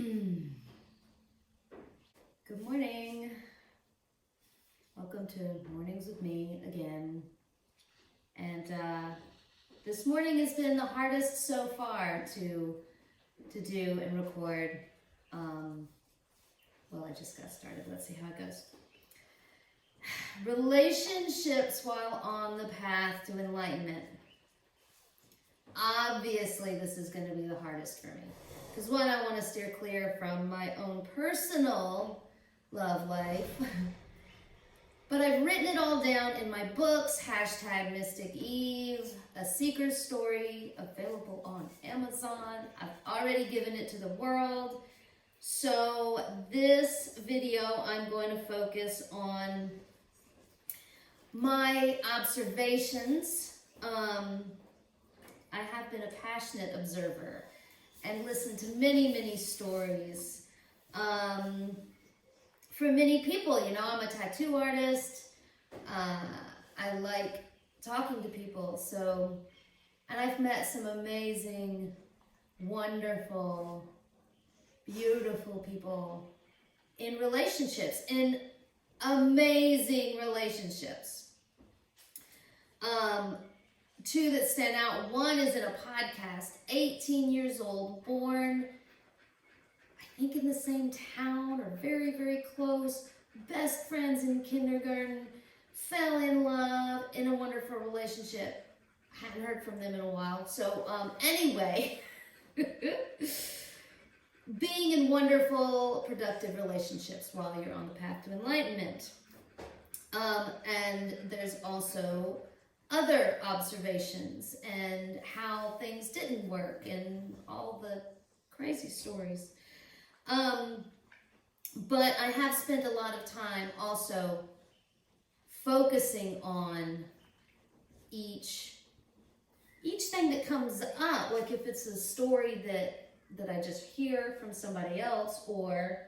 Good morning. Welcome to Mornings with me again. And this morning has been the hardest so far to do and record. Well, I just got started. Let's see how it goes. Relationships while on the path to enlightenment. Obviously, this is going to be the hardest for me. Because one, I want to steer clear from my own personal love life. But I've written it all down in my books, #Mystic Eve, A Seeker's Story, available on Amazon. I've already given it to the world. So this video, I'm going to focus on my observations. I have been a passionate observer and listened to many stories from many people. You know, I'm a tattoo artist. I like talking to people. So, and I've met some amazing, wonderful, beautiful people in relationships, in amazing relationships. Two that stand out. One is in a podcast, 18 years old, born, I think in the same town or very close, best friends in kindergarten, fell in love, in a wonderful relationship. Hadn't heard from them in a while. So anyway, being in wonderful, productive relationships while you're on the path to enlightenment. And there's also other observations and how things didn't work and all the crazy stories. But I have spent a lot of time also focusing on each thing that comes up, like if it's a story that I just hear from somebody else, or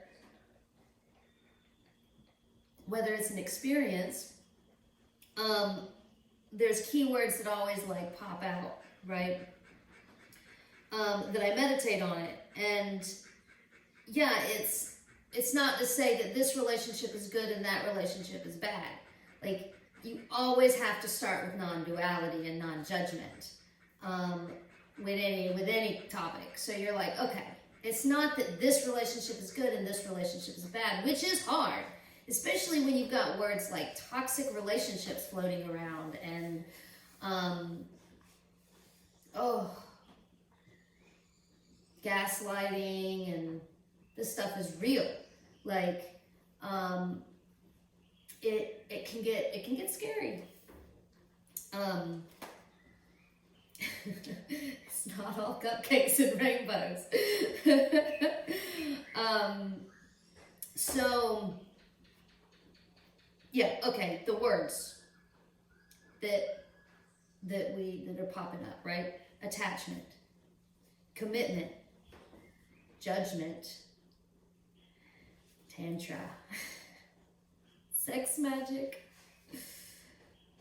whether it's an experience, there's keywords that always like pop out, right? That I meditate on it. And yeah, it's not to say that this relationship is good and that relationship is bad. Like, you always have to start with non-duality and non-judgment with any topic. So you're like, okay, it's not that this relationship is good and this relationship is bad, which is hard. Especially when you've got words like toxic relationships floating around and, gaslighting, and this stuff is real. Like, it can get scary. It's not all cupcakes and rainbows. So. Yeah, okay, the words that are popping up, right? Attachment, commitment, judgment, tantra, sex magic,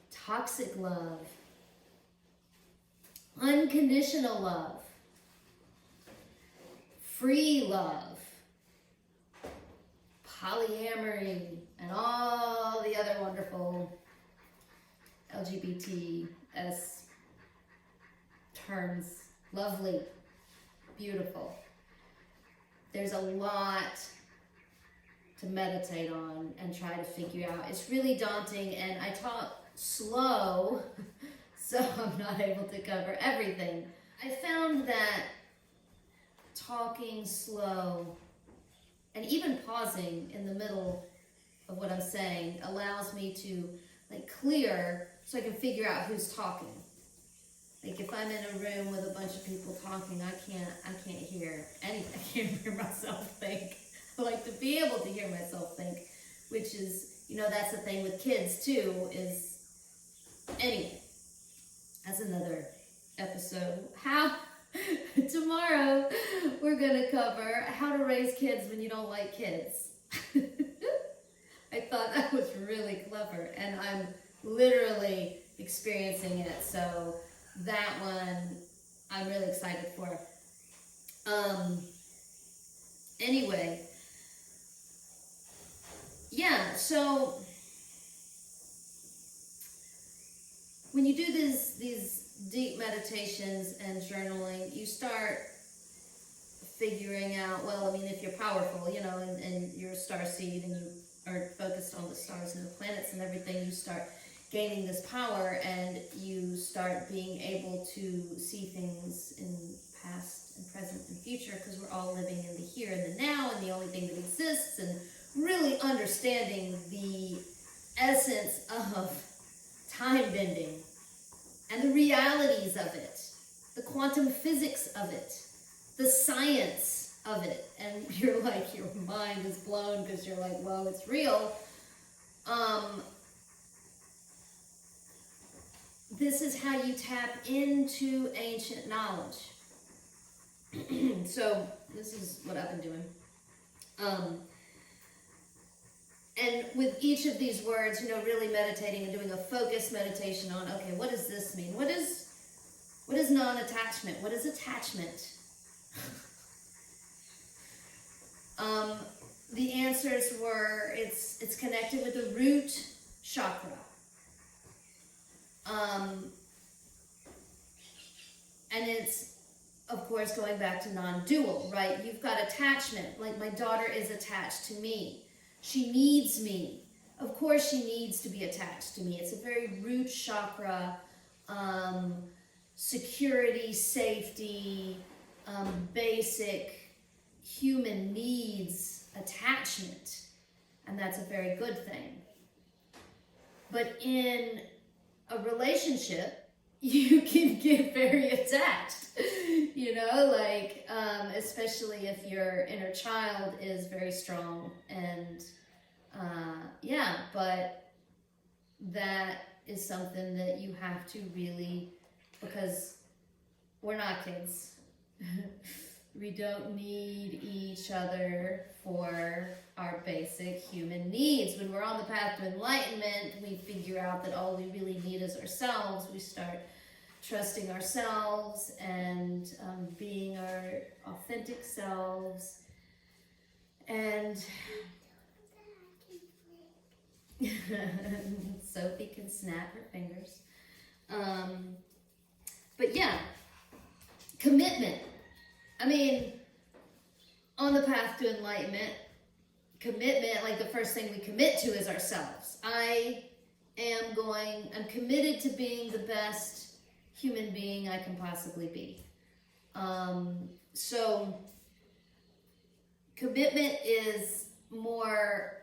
toxic love, unconditional love, free love, polyamory, and all the other wonderful LGBTs terms. Lovely, beautiful. There's a lot to meditate on and try to figure out. It's really daunting, and I talk slow, so I'm not able to cover everything. I found that talking slow and even pausing in the middle of what I'm saying allows me to clear, so I can figure out who's talking. Like if I'm in a room with a bunch of people talking, I can't hear anything. I can't hear myself think. I like to be able to hear myself think, which is, that's the thing with kids too, is, anyway, that's another episode. Tomorrow we're gonna cover how to raise kids when you don't like kids. I thought that was really clever, and I'm literally experiencing it, so that one I'm really excited for. Anyway, yeah, so when you do these deep meditations and journaling, you start figuring out, well, I mean, if you're powerful, you know, and you're a starseed and you are focused on the stars and the planets and everything, you start gaining this power and you start being able to see things in past and present and future, because we're all living in the here and the now and the only thing that exists, and really understanding the essence of time bending and the realities of it, the quantum physics of it, the science of it. And you're like, your mind is blown because you're like, whoa, it's real. This is how you tap into ancient knowledge. So this is what I've been doing. And with each of these words, you know, really meditating and doing a focused meditation on, okay, what does this mean? What is non-attachment? What is attachment? The answers were, it's connected with the root chakra. And it's, of course, going back to non-dual, right? You've got attachment, like my daughter is attached to me. She needs me. Of course she needs to be attached to me. It's a very root chakra, security, safety, basic human needs attachment. And that's a very good thing. But in a relationship, you can get very attached, you know, like, especially if your inner child is very strong. And yeah, but that is something that you have to really, because we're not kids. We don't need each other for our basic human needs. When we're on the path to enlightenment, we figure out that all we really need is ourselves. We start trusting ourselves and being our authentic selves. And Sophie can snap her fingers. But yeah, commitment. I mean, on the path to enlightenment, commitment, like the first thing we commit to is ourselves. I'm committed to being the best human being I can possibly be. So commitment is more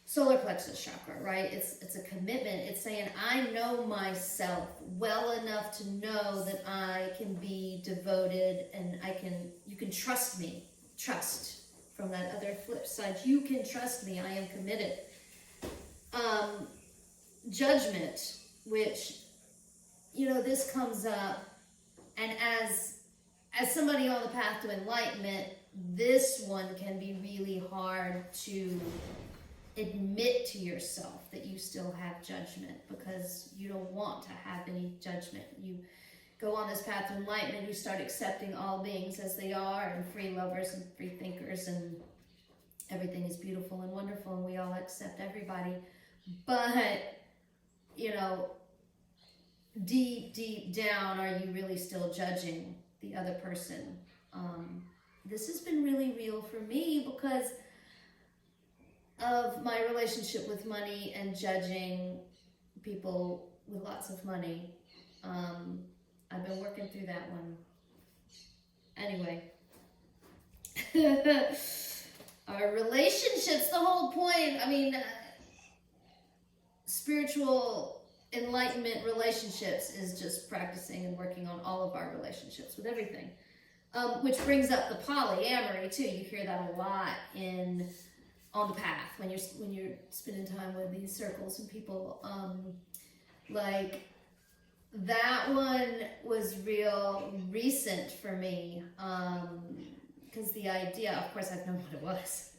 solar plexus chakra, right? It's a commitment. It's saying, I know myself well enough to know that I can be devoted and you can trust me. Trust from that other flip side. You can trust me. I am committed. Judgment, which, you know, this comes up, and as somebody on the path to enlightenment, this one can be really hard to admit to yourself that you still have judgment, because you don't want to have any judgment. You go on this path to enlightenment, you start accepting all beings as they are, and free lovers and free thinkers, and everything is beautiful and wonderful, and we all accept everybody. But, you know, deep down, are you really still judging the other person? This has been really real for me because of my relationship with money and judging people with lots of money. I've been working through that one. Anyway. Our relationships, the whole point, I mean, spiritual enlightenment relationships is just practicing and working on all of our relationships with everything. Which brings up the polyamory too. You hear that a lot on the path when you're spending time with these circles and people. Like that one was real recent for me, because the idea, of course, I've known what it was,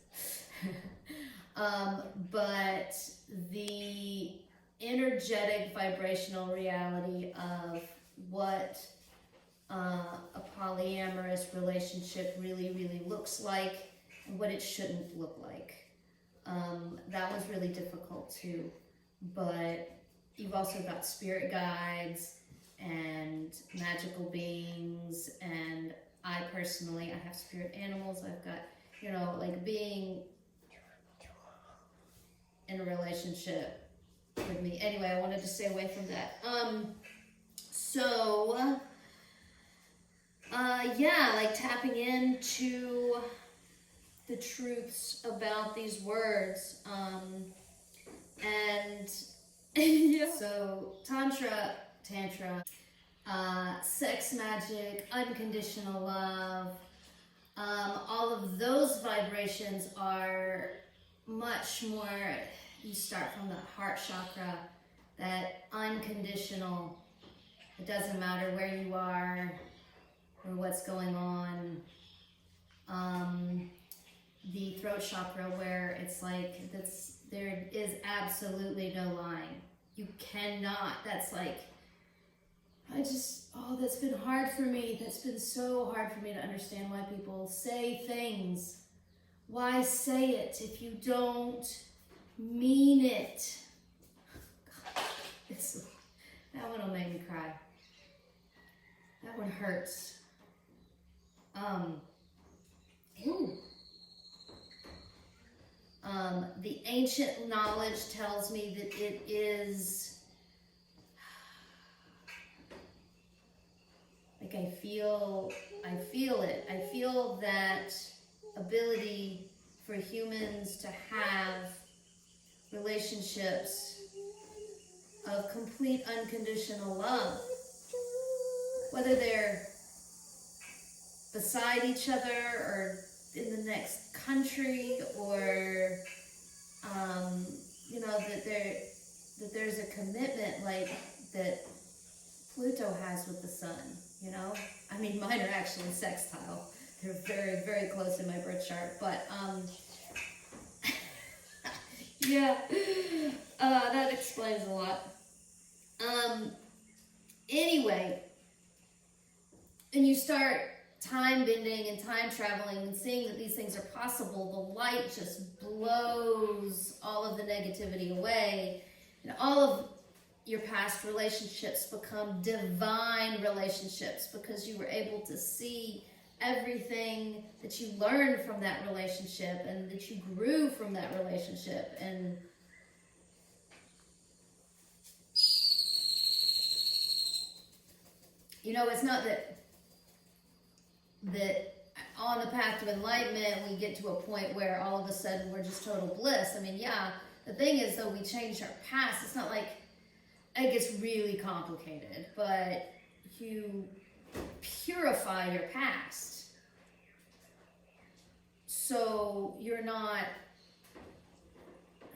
but the energetic vibrational reality of what a polyamorous relationship really looks like and what it shouldn't look like. That was really difficult too. But you've also got spirit guides and magical beings, and I personally, I have spirit animals. I've got, you know, like being in a relationship with me. Anyway, I wanted to stay away from that. Yeah, like tapping into the truths about these words. And yeah. So Tantra, sex magic, unconditional love, all of those vibrations are much more, you start from the heart chakra, that unconditional, it doesn't matter where you are or what's going on. The throat chakra, where it's like, there is absolutely no line. You cannot, that's like, that's been hard for me. That's been so hard for me to understand why people say things. Why say it if you don't mean it? That one will make me cry. That one hurts. The ancient knowledge tells me that it is, like I feel it. I feel that ability for humans to have relationships of complete unconditional love, whether they're beside each other or in the next country, or you know, that there's a commitment like that Pluto has with the sun, you know? I mean, mine are actually sextile. They're very, very close in my birth chart, but yeah, that explains a lot. Anyway, and you start time bending and time traveling and seeing that these things are possible, the light just blows all of the negativity away, and all of your past relationships become divine relationships because you were able to see everything that you learned from that relationship and that you grew from that relationship. And you know, it's not that on the path to enlightenment we get to a point where all of a sudden we're just total bliss. I mean, yeah, the thing is though, we change our past. It's not like it gets really complicated, but you purify your past. So you're not,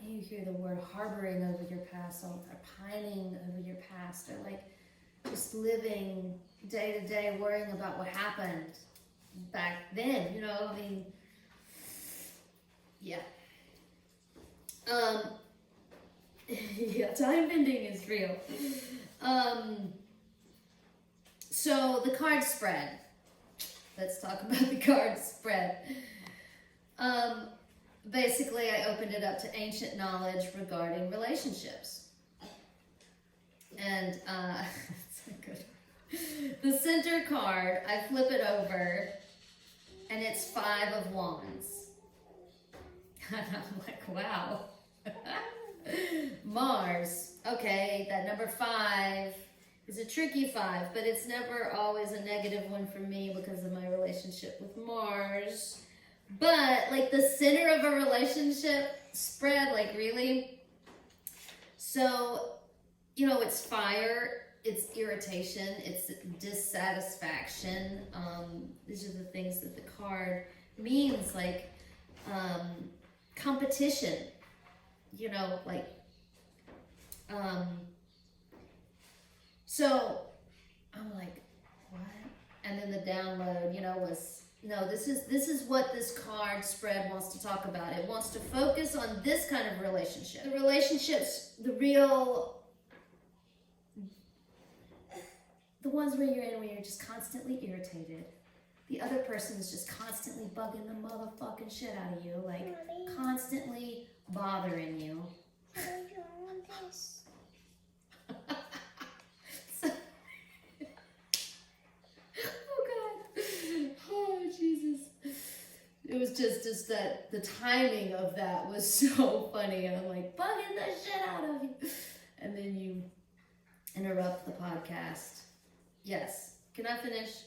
you hear the word harboring over your past all the time, pining over your past, or like just living day to day worrying about what happened back then, you know, I mean, yeah. Yeah, time bending is real. So the card spread. Let's talk about the card spread. Basically, I opened it up to ancient knowledge regarding relationships. And the center card, I flip it over, and it's 5 of Wands. And I'm like, wow. Mars. Okay, that number 5 is a tricky 5, but it's never always a negative one for me because of my relationship with Mars. But like the center of a relationship spread, like really. So, you know, it's fire, it's irritation, it's dissatisfaction. These are the things that the card means, like competition, you know, like, so I'm like, what? And then the download, you know, was, no, this is what this card spread wants to talk about. It wants to focus on this kind of relationship. The relationships, the real the ones where you're just constantly irritated. The other person is just constantly bugging the motherfucking shit out of you, like constantly bothering you. Can I draw this? Oh God. Oh Jesus. It was just that the timing of that was so funny. And I'm like, bugging the shit out of you. And then you interrupt the podcast. Yes. Can I finish?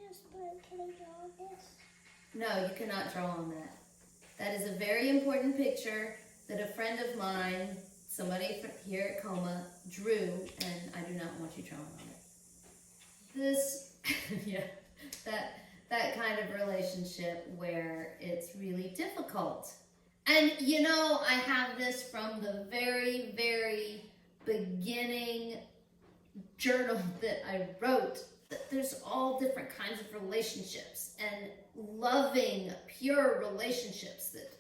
Yes, but can I draw this? No, you cannot draw on that. That is a very important picture that a friend of mine, somebody here at Coma, drew, and I do not want you drawing on it. This, yeah, that kind of relationship where it's really difficult. And you know, I have this from the very, very beginning journal that I wrote. That there's all different kinds of relationships and loving, pure relationships that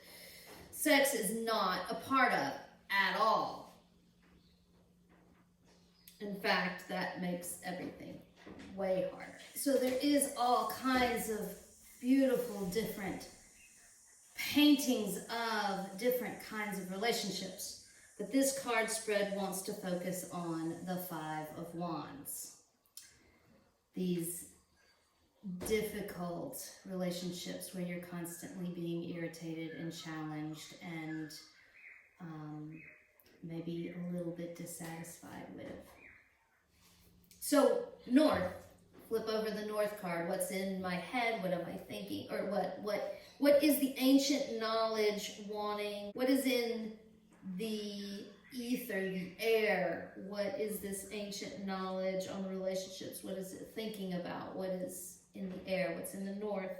sex is not a part of at all. In fact, that makes everything way harder. So there is all kinds of beautiful different paintings of different kinds of relationships. But this card spread wants to focus on the Five of Wands. These difficult relationships where you're constantly being irritated and challenged and maybe a little bit dissatisfied with. So, North. Flip over the North card. What's in my head? What am I thinking? Or what is the ancient knowledge wanting? What is in the ether, the air? What is this ancient knowledge on relationships? What is it thinking about? What is in the air? What's in the North?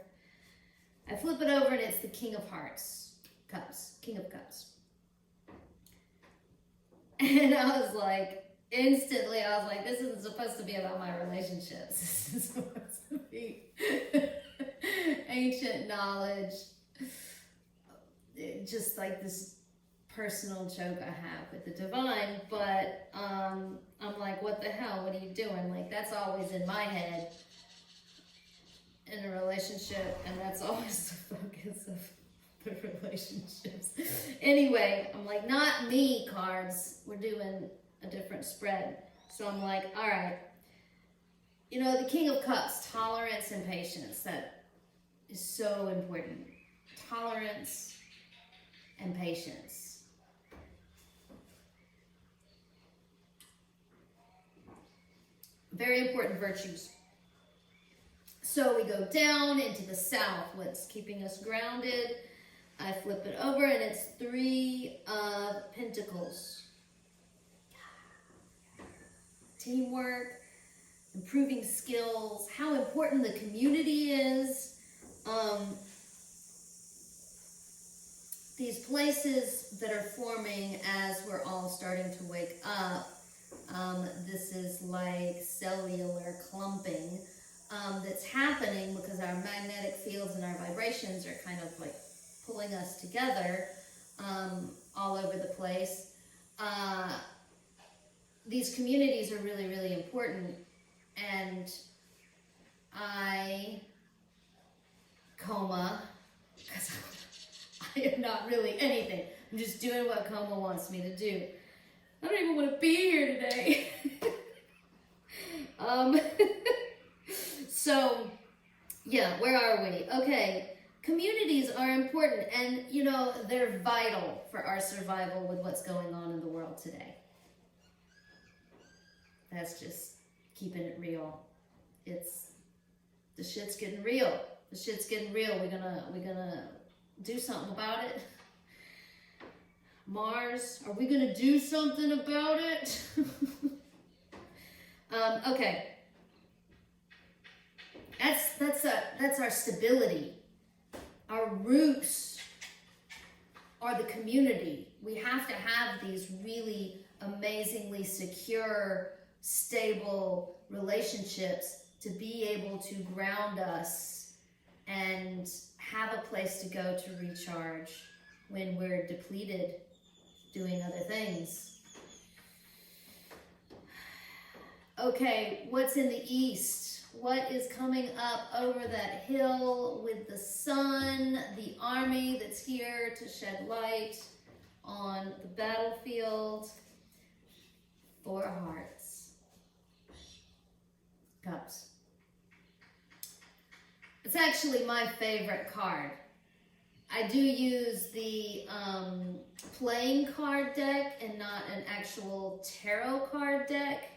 I flip it over and it's the King of Hearts. Cups. King of Cups. And I was like, instantly, I was like, this isn't supposed to be about my relationships. This is supposed to be ancient knowledge. Just like this personal joke I have with the divine. But I'm like, what the hell? What are you doing? Like, that's always in my head in a relationship. And that's always the focus of the relationships. Anyway, I'm like, not me, cards. We're doing a different spread. So I'm like, all right, you know, the King of Cups, tolerance and patience, that is so important. Tolerance and patience. Very important virtues. So we go down into the south, what's keeping us grounded. I flip it over and it's Three of Pentacles. Teamwork, improving skills, how important the community is. These places that are forming as we're all starting to wake up, this is like cellular clumping that's happening because our magnetic fields and our vibrations are kind of like pulling us together all over the place. These communities are really, really important, and I, Coma, because I am not really anything. I'm just doing what Coma wants me to do. I don't even want to be here today. So, yeah, where are we? Okay, communities are important, and, you know, they're vital for our survival with what's going on in the world today. That's just keeping it real. The shit's getting real. The shit's getting real. We're gonna do something about it. Mars, are we gonna do something about it? Okay. That's our stability. Our roots are the community. We have to have these really amazingly secure, stable relationships to be able to ground us and have a place to go to recharge when we're depleted doing other things. Okay, what's in the east? What is coming up over that hill with the sun, the army that's here to shed light on the battlefield? 4 hearts. Cups. It's actually my favorite card. I do use the playing card deck and not an actual tarot card deck.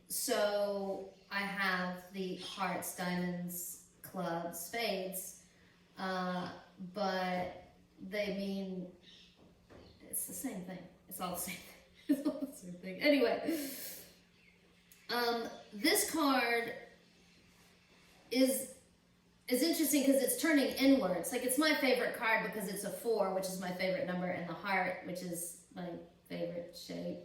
So I have the hearts, diamonds, clubs, spades, but they mean it's the same thing. It's all the same thing. It's all the same thing. Anyway, this card is interesting because it's turning inwards. Like, it's my favorite card because it's a 4, which is my favorite number, and the heart, which is my favorite shape.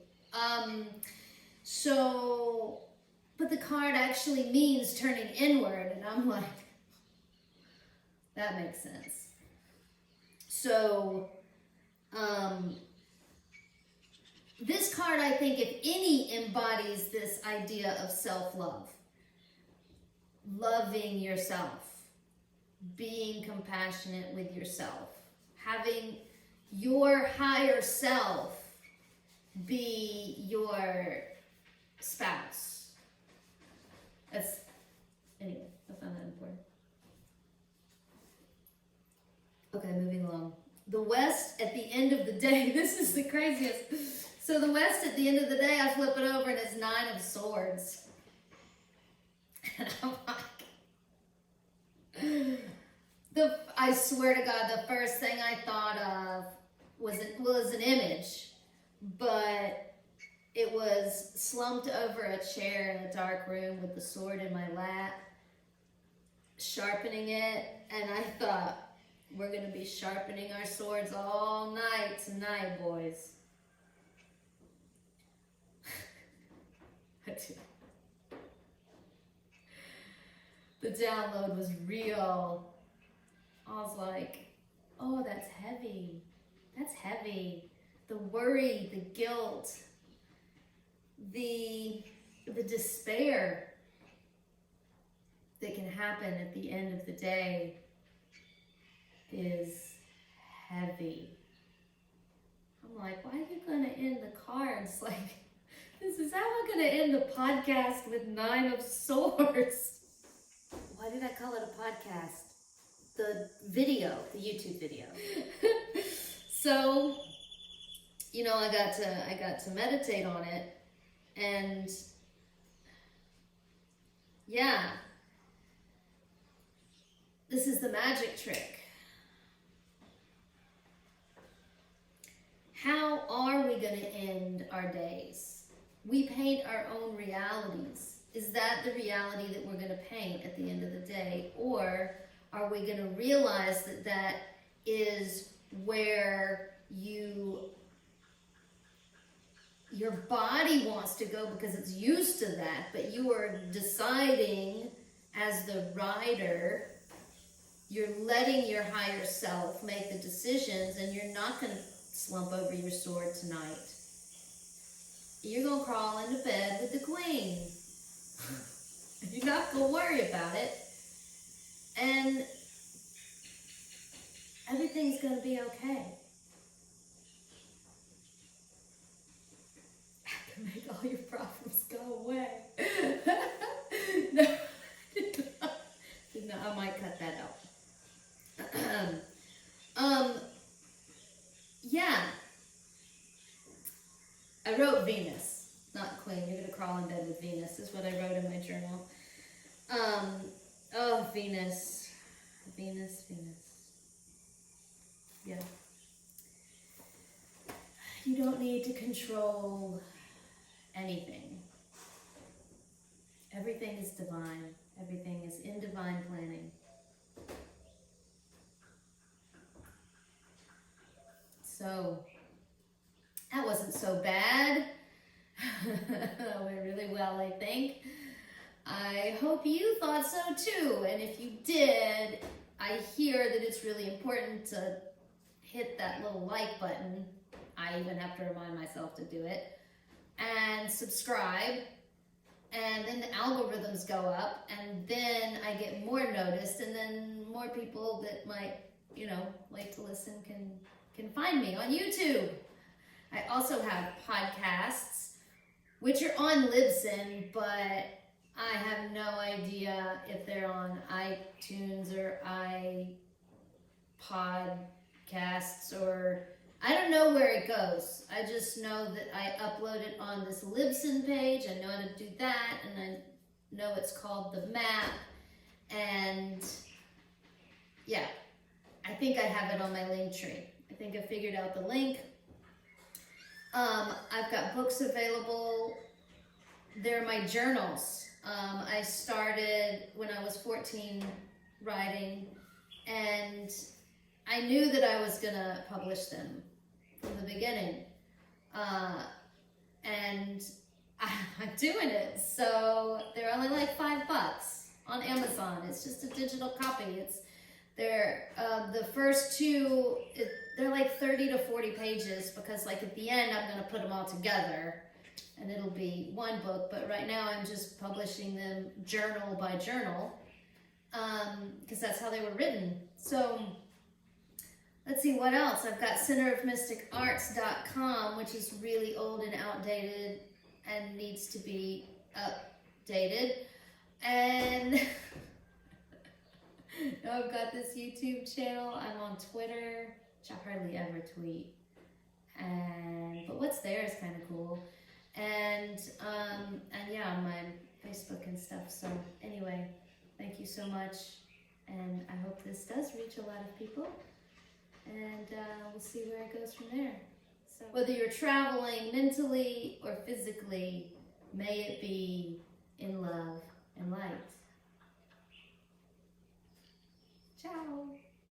But the card actually means turning inward, and I'm like, that makes sense. So, this card, I think, if any, embodies this idea of self-love. Loving yourself. Being compassionate with yourself. Having your higher self be your spouse. Anyway, that's not that important. Okay, moving along. The West at the end of the day, this is the craziest. So the West at the end of the day, I flip it over and it's 9 of Swords. And I'm like, I swear to God, the first thing I thought of was an image, but it was slumped over a chair in a dark room with the sword in my lap, sharpening it, and I thought, we're going to be sharpening our swords all night tonight, boys. The download was real. I was like, oh, that's heavy. That's heavy. The worry, the guilt, the despair that can happen at the end of the day is heavy. I'm like, why are you going to end the cards? Like, is how we're going to end the podcast with 9 of Swords. Why did I call it a podcast? The video, the YouTube video. So, you know, I got to meditate on it, and yeah, this is the magic trick. How are we going to end our days? We paint our own realities. Is that the reality that we're going to paint at the end of the day? Or are we going to realize that that is where your body wants to go because it's used to that, but you are deciding as the rider, you're letting your higher self make the decisions, and you're not going to slump over your sword tonight. You're going to crawl into bed with the queen. You're not going to worry about it. And everything's going to be okay. I can make all your problems go away. No, I might cut that out. Yeah. I wrote Venus, not Queen. You're going to crawl in bed with Venus is what I wrote in my journal. Oh, Venus. Venus. Yeah. You don't need to control anything. Everything is divine. Everything is in divine planning. So, that wasn't so bad. That went really well, I think. I hope you thought so too. And if you did, I hear that it's really important to hit that little like button. I even have to remind myself to do it. And subscribe. and then the algorithms go up, and then I get more noticed, and then more people that might, you know, like to listen can find me on YouTube. I also have podcasts, which are on Libsyn, but I have no idea if they're on iTunes or iPodcasts, or I don't know where it goes. I just know that I upload it on this Libsyn page. I know how to do that, and I know it's called The Map, and yeah, I think I have it on my link tree. I think I figured out the link. I've got books available. They're my journals. I started when I was 14 writing, and I knew that I was gonna publish them from the beginning. And I'm doing it. So they're only like $5 on Amazon. It's just a digital copy. They're the first two, they're like 30 to 40 pages, because like at the end I'm gonna put them all together and it'll be one book, but right now I'm just publishing them journal by journal, because that's how they were written. So let's see what else. I've got centerofmysticarts.com, which is really old and outdated and needs to be updated. And I've got this YouTube channel. I'm on Twitter, which I hardly ever tweet. But what's there is kind of cool. And yeah, my Facebook and stuff. So anyway, thank you so much. And I hope this does reach a lot of people. And we'll see where it goes from there. So whether you're traveling mentally or physically, may it be in love and light.